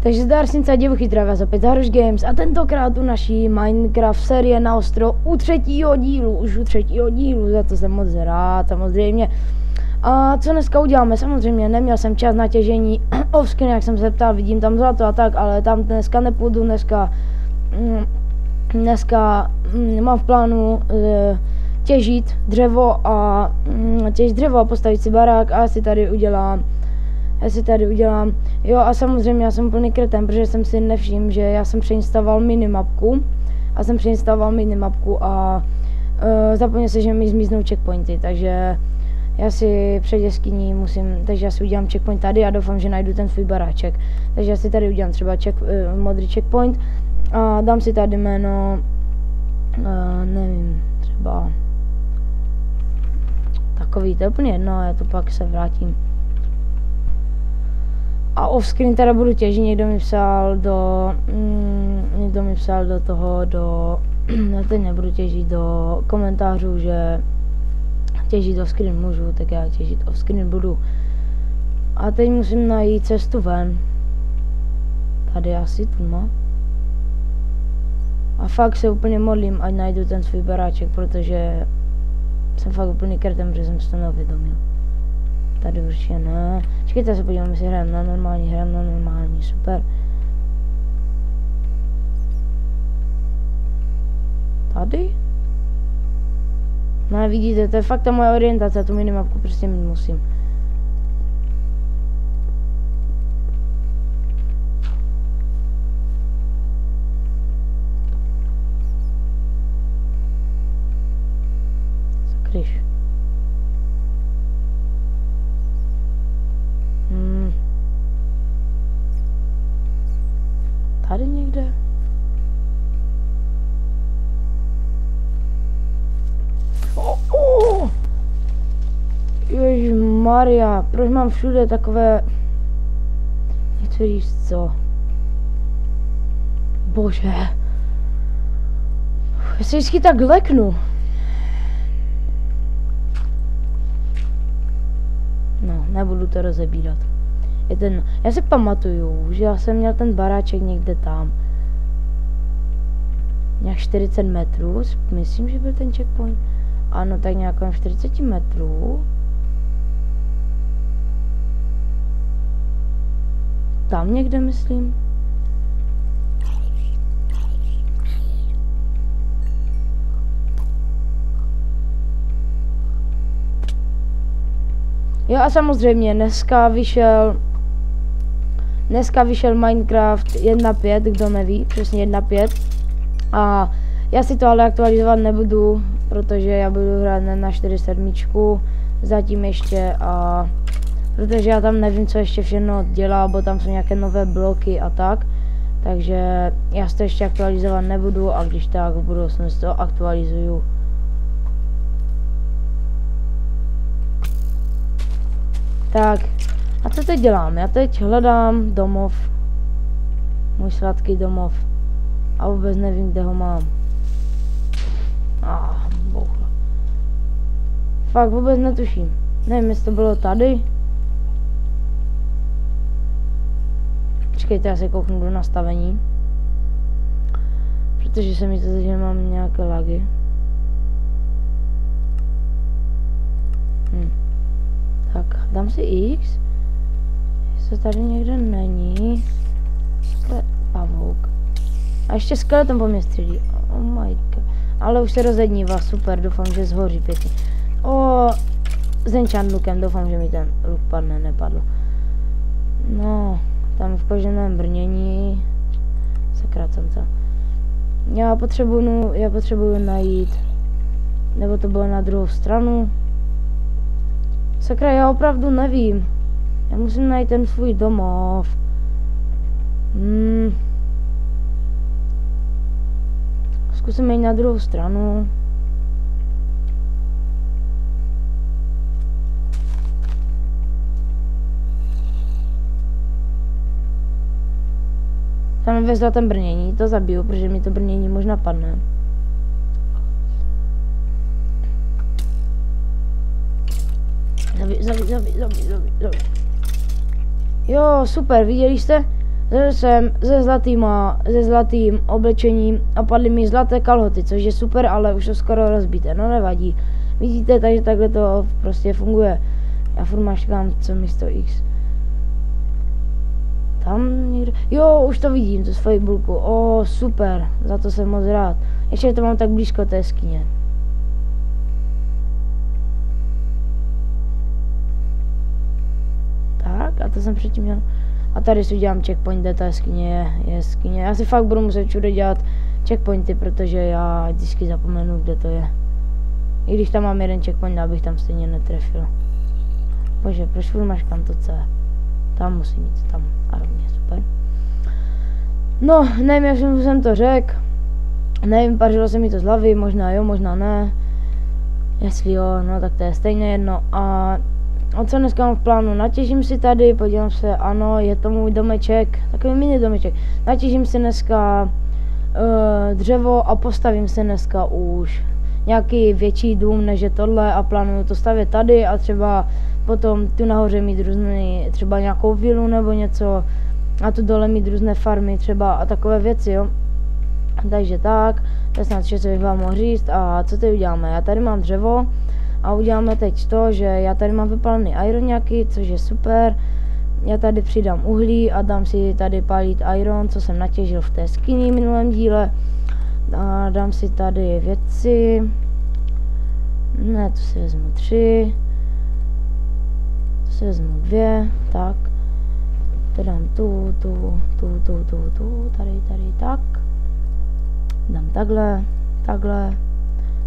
Takže zdar synca divochy zdravia z opět Haruš Games a tentokrát u naší Minecraft série na ostro u třetího dílu, už u třetího dílu, za to jsem moc rád samozřejmě. A co dneska uděláme? Samozřejmě neměl jsem čas na těžení offscreen, jak jsem se ptal, vidím tam zlato a tak, ale tam dneska nepůjdu, dneska mám v plánu těžit dřevo a postavit si barák a já si tady udělám, jo a samozřejmě já jsem plný kretem, protože jsem si nevšiml, že já jsem přeinstaloval minimapku a zapomněl se, že mi zmiznou checkpointy, takže já si před jeskyní takže já si udělám checkpoint tady a doufám, že najdu ten svůj baráček. Takže já si tady udělám třeba modrý checkpoint a dám si tady jméno, nevím, třeba takový, to je úplně jedno, já to pak se vrátím. A offscreen teda budu těžit, někdo mi psal do toho, já teď nebudu těžit do komentářů, že těžit offscreen můžu, tak já těžit offscreen budu. A teď musím najít cestu ven. Tady asi tma. A fakt se úplně modlím, ať najdu ten svůj baráček, protože jsem fakt úplný kretem, že jsem si to neuvědomil. Tady určitě ne. Počkejte, se podívám, jestli hrajeme na normální, super. Tady? No vidíte, to je fakt ta moje orientace, tu minimapku prostě mít musím. Zakryš. Tady někde? Ježišmarja, proč mám všude takové... Nechci říct co? Bože. Já se vždycky tak leknu. No, nebudu to rozebírat. Já si pamatuju, že já jsem měl ten baráček někde tam. Nějak 40 metrů, myslím, že byl ten checkpoint. Ano, tak nějakým 40 metrů. Tam někde, myslím. Jo a samozřejmě dneska vyšel Minecraft 1.5, kdo neví, přesně 1.5. A já si to ale aktualizovat nebudu, protože já budu hrát na 4.7 zatím ještě a protože já tam nevím, co ještě všechno dělá, bo tam jsou nějaké nové bloky a tak. Takže já si to ještě aktualizovat nebudu a když tak v budoucnosti to aktualizuju. Tak, a co teď dělám? Já teď hledám domov. Můj sladký domov. A vůbec nevím, kde ho mám. Bouchla. Fakt vůbec netuším. Nevím, jestli to bylo tady. Počkejte, já se kouknu do nastavení. Protože se mi to teď, že mám nějaké lagy. Tak, dám si X. Jestli tady někde není. Pavouk. A ještě skeleton po mě střílí. Oh my god. Ale už se rozednívá, super, doufám, že zhoří pěkně. S enchant lookem, doufám, že mi ten luk padne, nepadl. No, tam v koženém brnění. Sakra, co? Já potřebuju najít. Nebo to bylo na druhou stranu. Sakra, já opravdu nevím. Já musím najít ten svůj domov. Zkusím jít na druhou stranu. Tam vezla ten brnění, to zabiju, protože mi to brnění možná padne. Zabij. Jo, super, viděli jste? jsem se zlatým oblečením a padly mi zlaté kalhoty, což je super, ale už to skoro rozbité, no nevadí. Vidíte, takže takhle to prostě funguje. Já furt mačkám, co místo X. Tam někde, jo, už to vidím, to z Facebooku, super, za to jsem moc rád. Ještě to mám tak blízko té skině. Tak, a to jsem předtím měl. A tady si udělám checkpoint, kde ta skině je skině. Já si fakt budu muset všude dělat checkpointy, protože já vždycky zapomenu, kde to je. I když tam mám jeden checkpoint, abych tam stejně netrefil. Bože, proč furt mačkám to C? Tam musím jít, tam. A rovně, super. No, nevím, jak jsem to řekl. Nevím, pařilo se mi to z hlavy, možná jo, možná ne. Jestli jo, no tak to je stejně jedno. A co dneska mám v plánu? Natěžím si tady, podívám se, ano, je to můj domeček, takový mini domeček. Natěžím si dneska dřevo a postavím si dneska už nějaký větší dům než je tohle a plánuju to stavět tady a třeba potom tu nahoře mít různý, třeba nějakou vilu nebo něco a tu dole mít různé farmy třeba a takové věci, jo. Takže tak, to je snad vše, co bych vám mohl říct. A co teď uděláme? Já tady mám dřevo a uděláme teď to, že já tady mám vypálený iron nějaký, což je super. Já tady přidám uhlí a dám si tady pálit iron, co jsem natěžil v té skinny minulém díle. A dám si tady věci. Ne, to si vezmu 3. To si vezmu 2, tak. To dám tu, tady, tak. Dám takhle.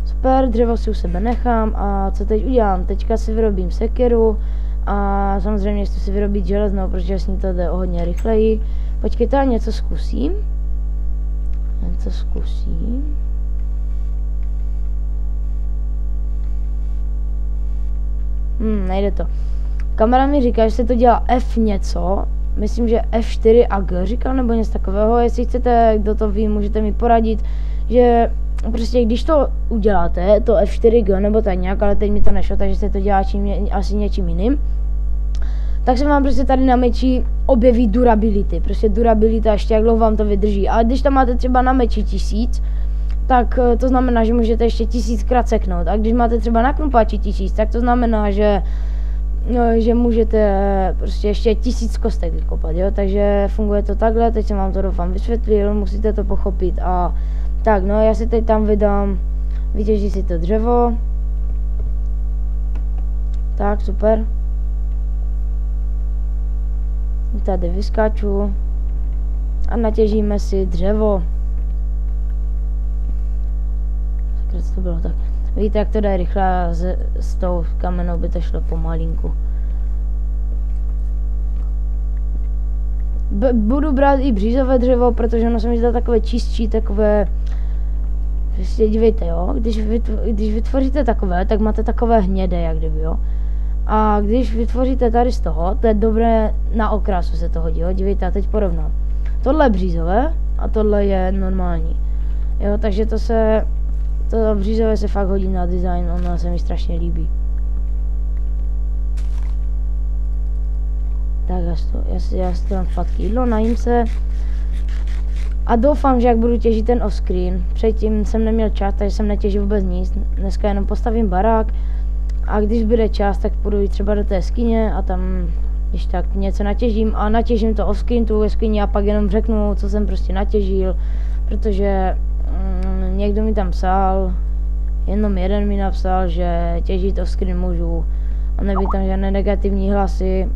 Super, dřevo si u sebe nechám a co teď udělám? Teďka si vyrobím sekeru a samozřejmě chci si vyrobit železnou, protože s ní to jde o hodně rychleji. Počkejte, já něco zkusím. Nejde to. Kamera mi říká, že se to dělá F něco. Myslím, že F4 a G říkal, nebo něco takového. Jestli chcete, kdo to ví, můžete mi poradit, že prostě když to uděláte, to F4G nebo tak nějak, ale teď mi to nešlo, takže se to dělá asi něčím jiným, tak se vám prostě tady na meči objeví durability. Prostě durabilita, ještě jak dlouho vám to vydrží. Ale když tam máte třeba na meči 1000, tak to znamená, že můžete ještě 1000krát seknout. A když máte třeba na krumpáči 1000, tak to znamená, že můžete prostě ještě 1000 kostek vykopat, jo. Takže funguje to takhle, teď jsem vám to doufám vysvětlil, musíte to pochopit a tak, no já si teď tam vydám, vytěží si to dřevo. Tak, super. Tady vyskáču a natěžíme si dřevo. Sakra, co to bylo tak? Víte, jak to jde rychle, s tou kamenou by to šlo pomalinku. Budu brát i břízové dřevo, protože ono se mi zdá takové čistší, takové. Prostě dívejte, jo, když vytvoříte takové, tak máte takové hnědé, jak kdyby, jo. A když vytvoříte tady z toho, to je dobré na okrasu se to hodí, jo, dívejte, já teď porovnám. Tohle je břízové a tohle je normální, jo, takže to břízové se fakt hodí na design, ono se mi strašně líbí. Tak já si to dám sladký jídlo, najím se. A doufám, že jak budu těžit ten off-screen, předtím jsem neměl čas, takže jsem netěžil vůbec nic, dneska jenom postavím barák a když bude čas, tak půjdu jít třeba do té skině a tam, když tak něco natěžím a natěžím to off-screen, tu skině a pak jenom řeknu, co jsem prostě natěžil, protože někdo mi tam psal, jenom jeden mi napsal, že těžit off-screen můžu a nebyly tam žádné negativní hlasy,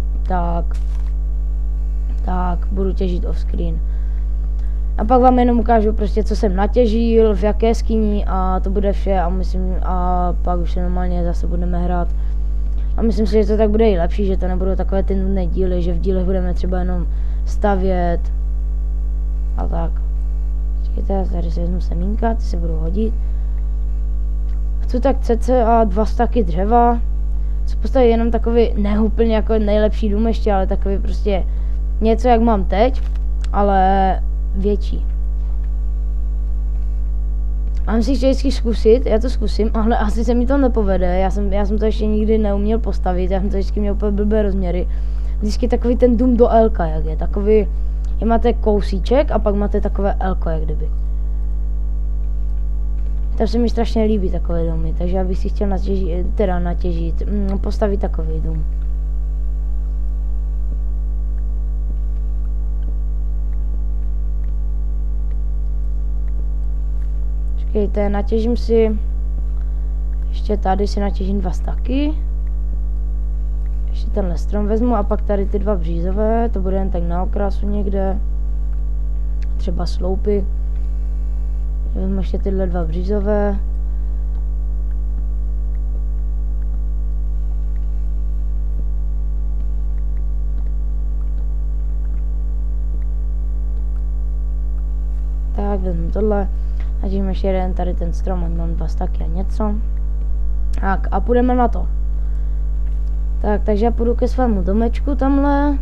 tak budu těžit off-screen. A pak vám jenom ukážu prostě, co jsem natěžil, v jaké skini a to bude vše a pak už se normálně zase budeme hrát. A myslím si, že to tak bude i lepší, že to nebudou takové ty nudné díly, že v dílech budeme třeba jenom stavět a tak. Počkejte, tady si vezmu semínka, ty se budou hodit. Chci tak cca 2 staky dřeva, co postavit jenom takový, ne úplně jako nejlepší dům ještě, ale takový prostě něco, jak mám teď, ale větší. A mám si vždycky zkusit, já to zkusím, ale asi se mi to nepovede, já jsem to ještě nikdy neuměl postavit, já jsem to vždycky měl úplně blbé rozměry. Vždycky takový ten dům do Elka, jak je, takový Je máte kousíček a pak máte takové L-ko, jak kdyby. To se mi strašně líbí takové domy, takže já bych si chtěl natěžit, postavit takový dům. Počkejte, natěžím si, ještě tady si natěžím 2 staky. Ještě tenhle strom vezmu a pak tady ty 2 břízové, to bude jen tak na okrasu někde. Třeba sloupy. Vezmu ještě tyhle 2 břízové. Tak, vezmu tohle. Natěžím ještě jeden tady ten strom, ať mám 2 staky a něco. Tak a půjdeme na to. Tak, takže já půjdu ke svému domečku tamhle.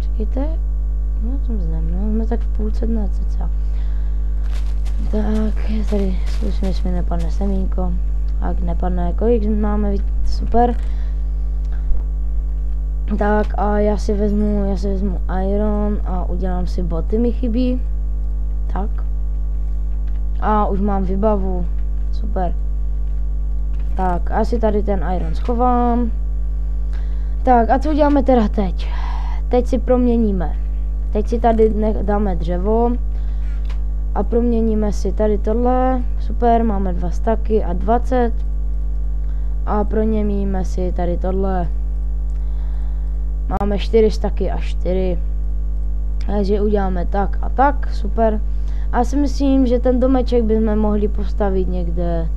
Čekejte. No, to jsme tak v půlce dne cca. Tak, tady zkusím, jestli mi nepadne semínko. Tak, nepadne, kolik máme, super. Tak a já si vezmu iron a udělám si boty, mi chybí. Tak. A už mám výbavu, super. Tak, a si tady ten iron schovám. Tak, a co uděláme teda teď? Teď si proměníme. Teď si tady dáme dřevo. A proměníme si tady tohle. Super, máme 2 staky a 20. A proměníme si tady tohle. Máme 4 staky a 4. Takže uděláme tak a tak, super. A já si myslím, že ten domeček bychom mohli postavit někde,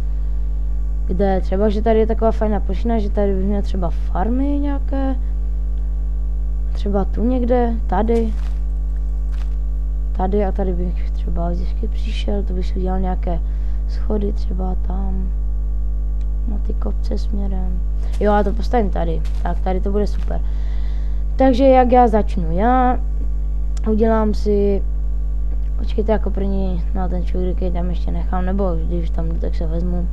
kde třeba, že tady je taková fajná plošina, že tady bych měl třeba farmy nějaké. Třeba tu někde, tady. Tady a tady bych třeba vždycky přišel, to bych si udělal nějaké schody třeba tam. Na ty kopce směrem. Jo, a to postavím tady. Tak, tady to bude super. Takže jak já začnu? Já udělám si... Počkejte, jako první na ten čurík tam ještě nechám, nebo když tam jdu, tak se vezmu.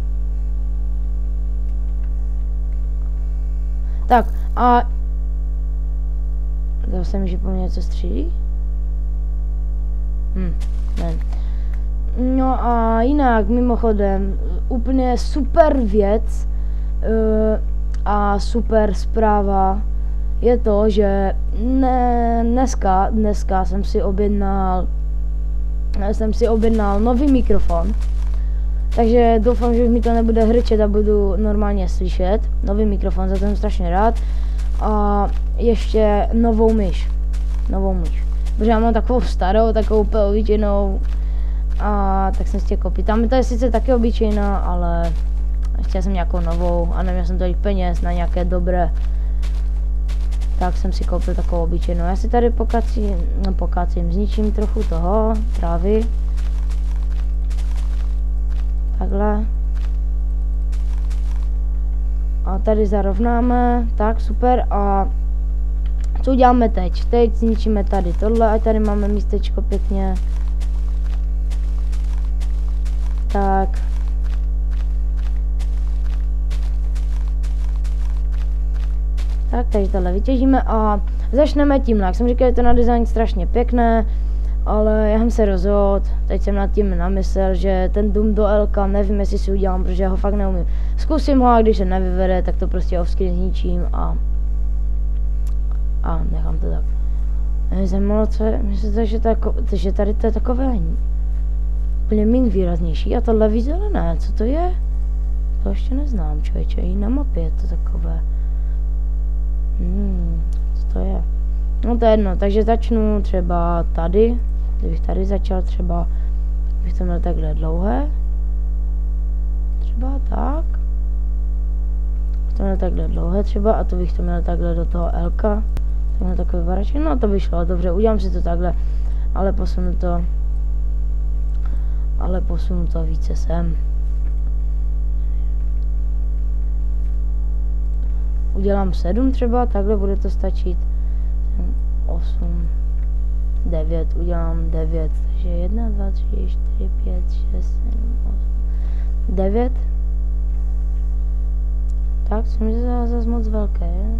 Tak a... Zase mi, že po mně něco střílí? Ne. No a jinak, mimochodem, úplně super věc a super zpráva je to, že dneska jsem si objednal nový mikrofon, takže doufám, že už mi to nebude hrčet a budu normálně slyšet. Nový mikrofon, za to jsem strašně rád. A ještě novou myš. Protože já mám takovou starou, takovou úplně obyčejnou. A tak jsem si tě koupil. Tam to je sice taky obyčejná, ale chtěl jsem nějakou novou a neměl jsem tolik peněz na nějaké dobré. Tak jsem si koupil takovou obyčejnou. Já si tady pokacím, zničím trochu toho, trávy. Takhle. A tady zarovnáme, tak super. A co uděláme teď? Teď zničíme tady tohle, a tady máme místečko pěkně. Tak. Tak, takže tohle vytěžíme a začneme tímhle. Jak jsem říkal, je to na design strašně pěkné, ale já jsem se rozhodl, teď jsem nad tím namyslel, že ten dům do Elka nevím, jestli si udělám, protože já ho fakt neumím. Zkusím ho a když se nevyvede, tak to prostě offscreen zničím a nechám to tak. Mě zajímalo, co je, myslíte, že tady to je takové úplně méně výraznější a tohle zelené, co to je? To ještě neznám, člověče, i na mapě je to takové. Co to je? No to je jedno, takže začnu třeba tady, kdybych tady začal třeba, bych to měl takhle dlouhé. Třeba tak. Bych to měl takhle dlouhé třeba a to bych to měl takhle do toho Lka. To měl takový baraček, no to by šlo, dobře, udělám si to takhle, ale posunu to více sem. Udělám 7 třeba, takhle bude to stačit. 8, 9, udělám 9, takže 1, 2, 3, 4, 5, 6, 7, 8, 9. Tak, to mi zase moc velké, je?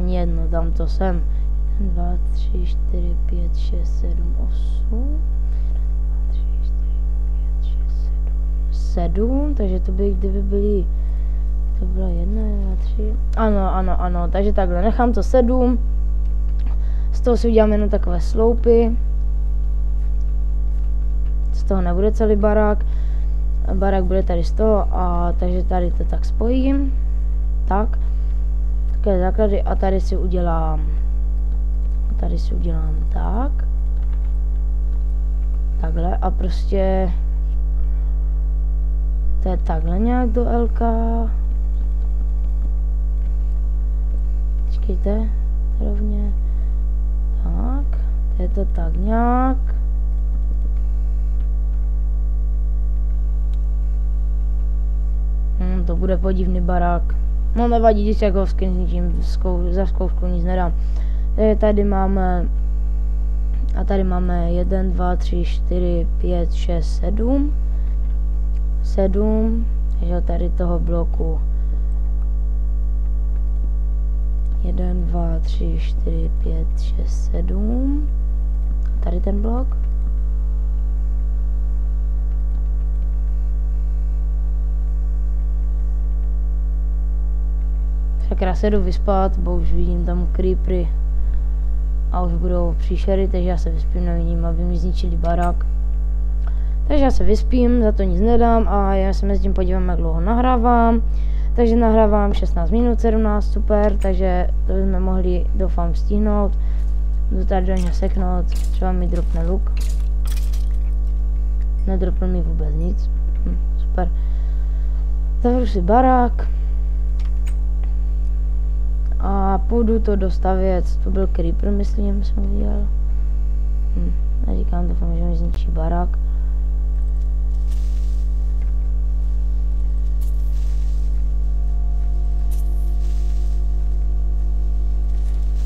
ani jedno, dám to sem. 1, 2, 3, 4, 5, 6, 7, 8. 3, 4, 5, 6, 7, takže to by, kdyby byly, to bylo 1, 2, 3, ano, takže takhle, nechám to 7, z toho si udělám jenom takové sloupy, z toho nebude celý barák bude tady z toho, a takže tady to tak spojím, tak, takové základy a tady si udělám tak, takhle a prostě to je takhle nějak do LK. Počkejte, rovně. Tak, to je to tak nějak. To bude podivný barák. No nevadí, když jak ho zničím, za zkoušku nic nedám. Takže tady máme, a tady máme 1, 2, 3, 4, 5, 6, 7, takže tady toho bloku 1, 2, 3, 4, 5, 6, 7, a tady ten blok. Sakra, se jdu vyspat, bo už vidím tam creepery a už budou příšery, takže já se vyspím, nevidím, aby mi zničili barák. Takže já se vyspím, za to nic nedám a já se mezi tím podívám, jak dlouho nahrávám. Takže nahrávám 16 minut, 17, super, takže to bychom mohli, doufám, stihnout. Jdu tady do něho seknout, třeba mi dropne luk. Nedropne mi vůbec nic, super. Zavřu si barák. A půjdu to dostavět, to byl creeper, myslím, jsem viděl. Neříkám, doufám, že mi zničí barák.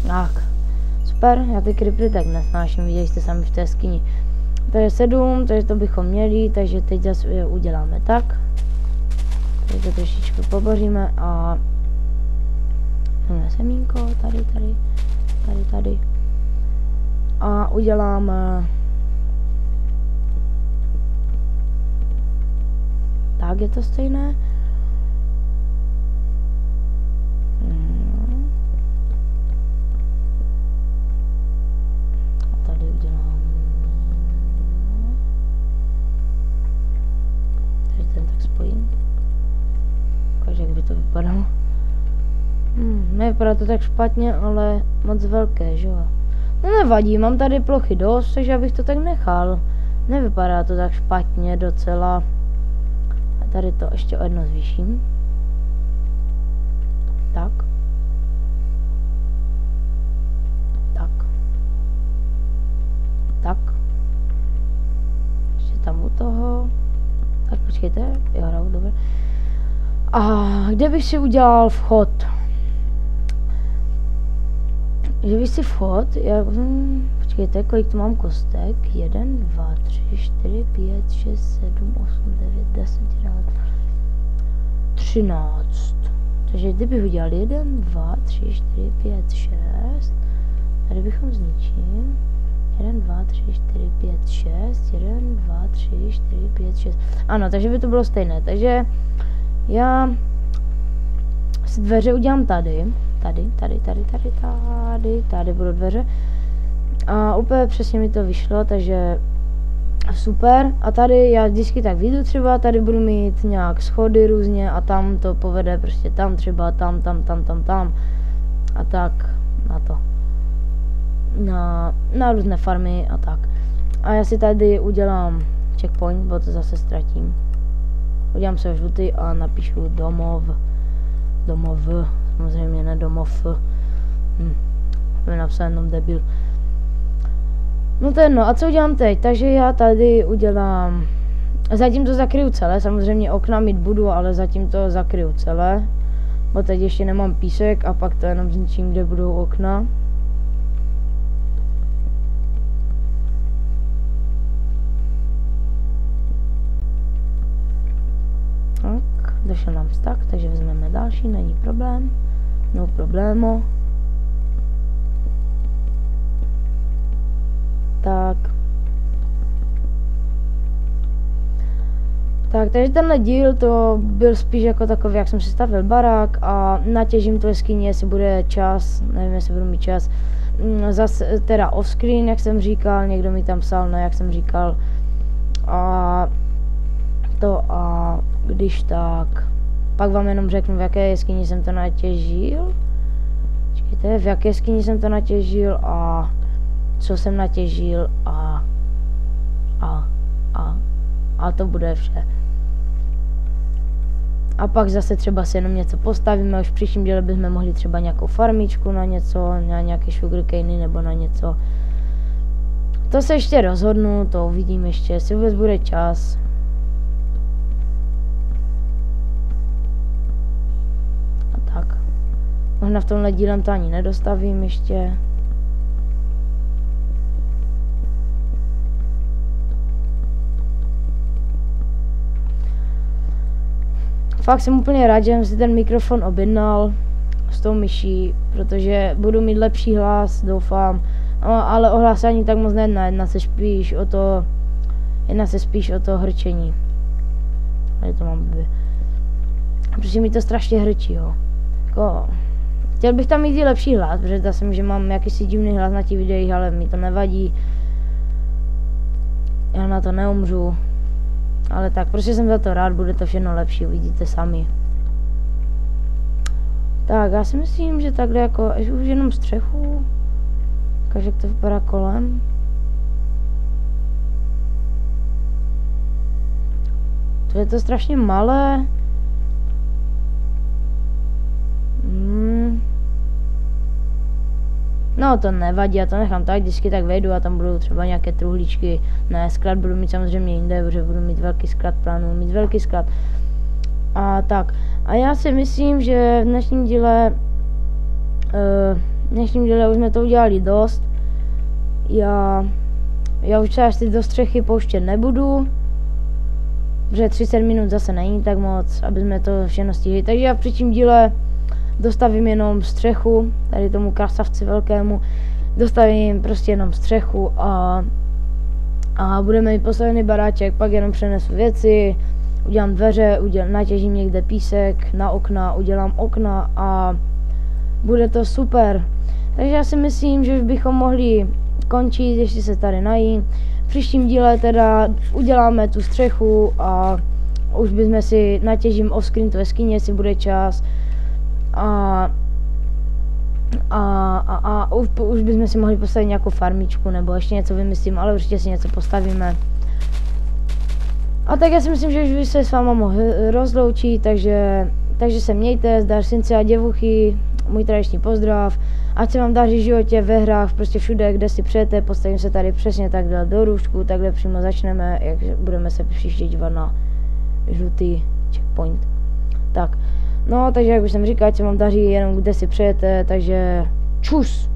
Tak, super, já ty creepery tak nesnáším, viděli jste sami v té skini. Takže 7, takže to bychom měli, takže teď zase uděláme tak. Takže to trošičku poboříme a semínko, tady. A uděláme tak, je to stejné. A tady udělám, tady ten tak spojím. Ukážu, jak by to vypadalo. Nevypadá to tak špatně, ale moc velké, že jo? No nevadí, mám tady plochy dost, takže abych to tak nechal. Nevypadá to tak špatně docela. A tady to ještě o jedno zvýším. Tak. Ještě tam u toho. Tak počkejte, jo, dobře. A kde bych si udělal vchod? Že bych si vchod, počkejte, kolik tu mám kostek? 1, 2, 3, 4, 5, 6, 7, 8, 9, 10, 11, 13. Takže kdybych udělal 1, 2, 3, 4, 5, 6, tady bychom zničili. 1, 2, 3, 4, 5, 6, 1, 2, 3, 4, 5, 6. Ano, takže by to bylo stejné, takže já si dveře udělám tady budou dveře. A úplně přesně mi to vyšlo, takže super. A tady já vždycky tak vyjdu třeba, tady budu mít nějak schody různě a tam to povede prostě tam třeba, tam. A tak na to. Na různé farmy a tak. A já si tady udělám checkpoint, bo to zase ztratím. Udělám se žlutý a napíšu domov. Samozřejmě ne domov. Jsem napsal jenom debil. No to je jedno. A co udělám teď? Takže já tady udělám... Zatím to zakryju celé. Samozřejmě okna mít budu, ale zatím to zakryju celé. Bo teď ještě nemám písek a pak to jenom zničím, kde budou okna. Tak, došel nám stack, takže vezmeme další, není problém. No problémo. Tak, takže tenhle díl to byl spíš jako takový, jak jsem si stavil barák a natěžím tu jeskyni, jestli bude čas, nevím, jestli budu mít čas. Zase teda off-screen, jak jsem říkal, někdo mi tam psal, jak jsem říkal. A když tak, pak vám jenom řeknu, v jaké jeskyni jsem to natěžil. Počkejte, v jaké jeskyni jsem to natěžil a co jsem natěžil a to bude vše. A pak zase třeba si jenom něco postavíme, už v příštím díle bychom mohli třeba nějakou farmičku na něco, na nějaké sugarcany nebo na něco. To se ještě rozhodnu, to uvidím ještě, jestli vůbec bude čas. A tak. Možná v tomhle dílem to ani nedostavím ještě. Fakt jsem úplně rád, že jsem si ten mikrofon objednal s tou myší, protože budu mít lepší hlas, doufám. No, ale o hlas ani tak moc nejedná, jedná se spíš o to hrčení. Tady to mám blbě. Protože mi to strašně hrčí, jo. Jako, chtěl bych tam mít i lepší hlas, protože zdá se mi, že mám jakýsi divný hlas na těch videích, ale mi to nevadí. Já na to neumřu. Ale tak, prostě jsem za to rád, bude to všechno lepší, uvidíte sami. Tak, já si myslím, že takhle jako, už jenom střechu. Ukáž, jak to vypadá kolem. To je to strašně malé. No to nevadí, já to nechám tak, vždycky tak vejdu a tam budou třeba nějaké truhlíčky. Ne, sklad budu mít samozřejmě jinde, protože budu mít velký sklad, plánuju mít velký sklad. A tak, a já si myslím, že v dnešním díle už jsme to udělali dost. Já už třeba asi do střechy pouštět nebudu, protože 30 minut zase není tak moc, aby jsme to všechno stihli. Takže já v příštím díle dostavím jenom střechu, tady tomu krasavci velkému, dostavím prostě jenom střechu a budeme mít postavený baráček, pak jenom přenesu věci, udělám dveře, natěžím někde písek na okna, udělám okna a bude to super. Takže já si myslím, že už bychom mohli končit, ještě se tady najít. V příštím díle teda uděláme tu střechu a už bychom si natěžím off-screen tu jeskyni, jestli bude čas. Už bychom si mohli postavit nějakou farmičku nebo ještě něco vymyslím, ale určitě si něco postavíme. A tak já si myslím, že už bych se s váma mohl rozloučit, takže se mějte, zdar synci a děvuchy, můj tradiční pozdrav, ať se vám daří v životě, ve hrách, prostě všude, kde si přejete, postavím se tady přesně takhle do růžku, takhle přímo začneme, jak budeme se příště dívat na žlutý checkpoint. Tak. No, takže jak už jsem říkal, ať se vám daří jenom kde si přejete, takže čus!